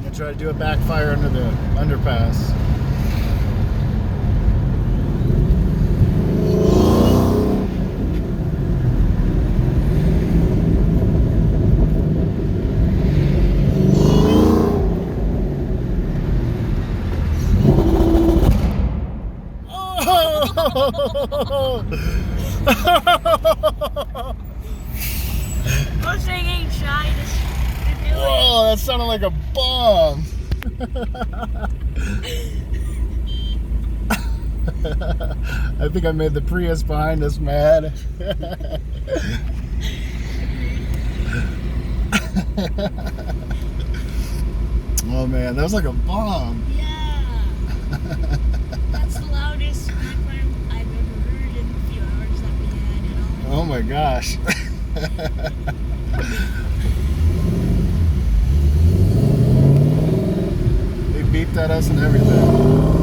gonna try to do a backfire under the underpass. Most they ain't shy to do it. Whoa, that sounded like a bomb. I think I made the Prius behind us mad. Oh man, that was like a bomb. Yeah. That's the loudest backfire I've ever heard in the few hours that we had, you know? Oh my gosh. They beeped at us and everything.